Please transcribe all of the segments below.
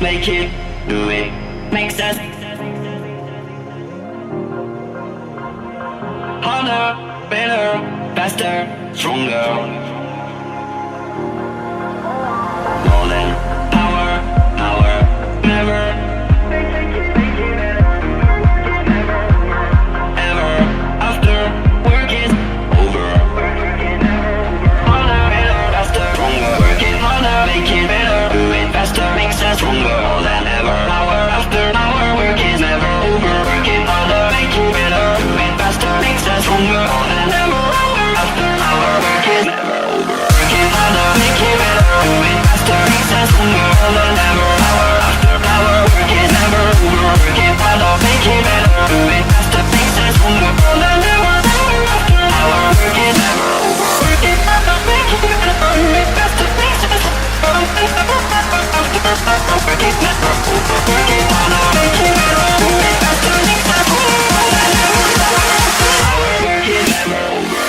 make it, do it, makes us harder, better, faster, stronger. More than power, never, ever, after work is over. Harder, better, faster, stronger. Working harder, make it better, do it faster, makes us stronger. More than ever, hour after hour, work is never over. Working harder, make it better, do it faster, makes us stronger. More than ever, hour after hour, work is never over. Working harder, make it better, do it faster, makes us stronger. More than ever, hour after hour, work is never over. Working harder, make it better, do it faster, makes us stronger. More than ever, hour after hour, work is never over. Working harder, make it better, do it faster, makes us stronger. Working never over. Working harder, make it better, do it faster, makes us stronger. More than ever, hour after hour, work is never over.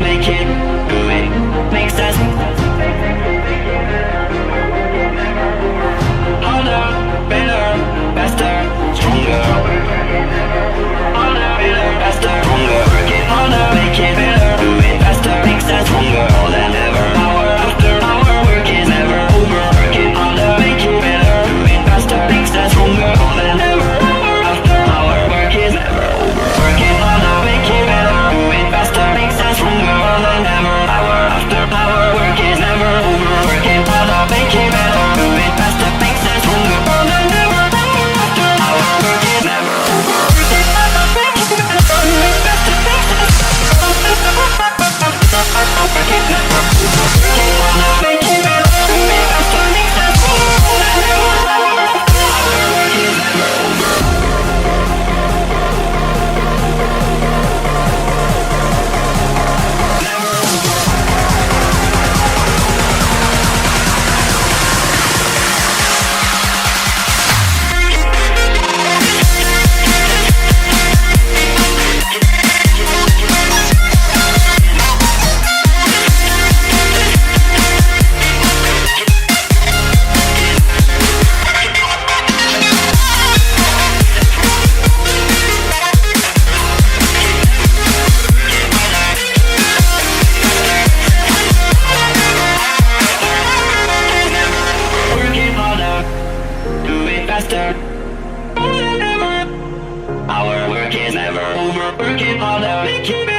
Make it, do it, makes us harder, better, faster, stronger. Harder, better, faster, stronger. Working harder, make it better, do it faster, makes us stronger. More than ever, hour after hour, work is never over. Working harder, make it better, do it faster, makes us stronger. More than ever, hour after hour, work is never over. Working harder, make it better, do it faster, makes us stronger. More than ever, hour after hour, work is never over. Working harder, make it better, do it faster, makes us stronger. More than ever, hour after hour, work is never over. Working harder, make it better, do it faster, makes us stronger. Working never over. Working harder, make it better, do it faster, makes us stronger. More than ever, hour after hour, work is never over. Working harder, do it faster, more than ever. Our work is never over. Working harder, make it better.